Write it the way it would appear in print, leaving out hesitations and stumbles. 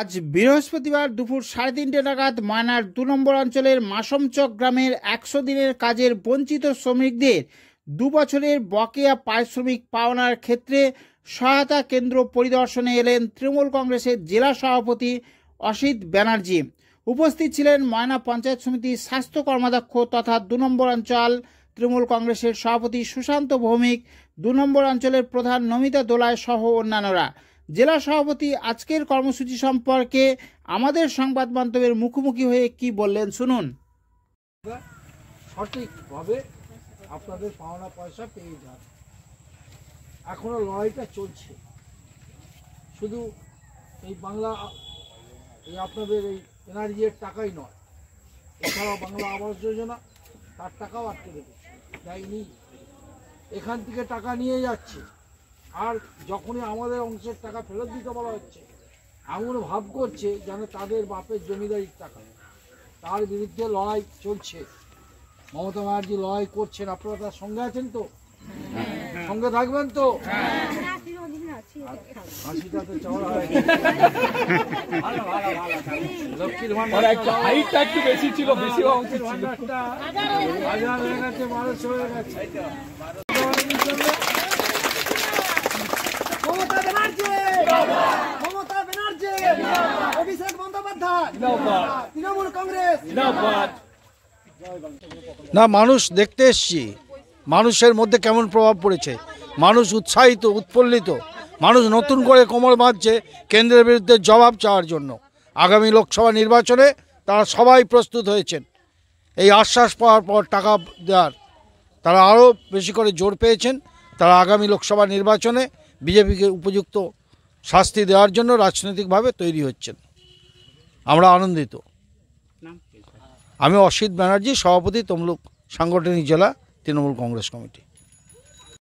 আজ বৃহস্পতিবার দুপুর 3:30 নাগাদ ময়নার 2 নম্বর অঞ্চলের মাসমচক গ্রামের 100 দিনের কাজের বঞ্চিত শ্রমিকদের 2 বছরের বকেয়া পারিশ্রমিক পাওনার ক্ষেত্রে সহায়তা কেন্দ্র পরিদর্শনে এলেন তৃণমূল কংগ্রেসের জেলা সভাপতি অসিত ব্যানার্জি। উপস্থিত ছিলেন ময়না পঞ্চায়েত সমিতির স্বাস্থ্য কর্মাধ্যক্ষ তথা 2 নম্বর অঞ্চল তৃণমূল কংগ্রেসের সভাপতি সুশান্ত ভৌমিক, 2 নম্বর অঞ্চলের প্রধান নমিতা দোলায় সহ অন্যান্যরা। জেলা সভাপতি আজকের কর্মসূচি সম্পর্কে আমাদের সংবাদ মাধ্যমের মুখোমুখি হয়ে কি বললেন শুনুন। সঠিকভাবে আপনাদের পাওনা পয়সা পেয়ে যান। এখনো লড়াইটা চলছে, শুধু এই বাংলা এই আপনাদের এই এনআরজির টাকাই নয়, এছাড়াও বাংলা আবাস যোজনা তার টাকাও আটকে রেখেছে, দেয়নি। এখান থেকে টাকা নিয়ে যাচ্ছে, আর যখনই আমাদের অংশের টাকা ফেরত দিতে বলা হচ্ছে এমন ভাব করছে যেন তাদের বাপের জমিদারির টাকা। তার বিরুদ্ধে লড়াই চলছে। মমতা ব্যানার্জি লড়াই করছেন, আপনারা তার সঙ্গে আছেন তো? সঙ্গে থাকবেন তো? হাসিটাতে চওড়া হয়ে গেছে। লক্ষ্মীর ভান্ডারটা একটু বেশি ছিল, বেশি ভান্ডারটা 1000 হয়ে গেছে, 1200 হয়ে গেছে। মমতা ব্যানার্জি, মমতা ব্যানার্জি, অভিষেক বন্দ্যোপাধ্যায়, তৃণমূল কংগ্রেস। না, মানুষ দেখতে এসছি, মানুষের মধ্যে কেমন প্রভাব পড়েছে। মানুষ উৎসাহিত, উৎফুল্লিত। মানুষ নতুন করে কোমর বাঁধছে কেন্দ্রের বিরুদ্ধে জবাব চাওয়ার জন্য। আগামী লোকসভা নির্বাচনে তারা সবাই প্রস্তুত হয়েছেন। এই আশ্বাস পাওয়ার পর টাকা দেওয়ার তারা আরও বেশি করে জোর পেয়েছেন। তারা আগামী লোকসভা নির্বাচনে বিজেপিকে উপযুক্ত শাস্তি দেওয়ার জন্য রাজনৈতিকভাবে তৈরি হচ্ছেন। আমরা আনন্দিত। আমি অসিত ব্যানার্জি, সভাপতি তমলুক সাংগঠনিক জেলা তৃণমূল কংগ্রেস কমিটি।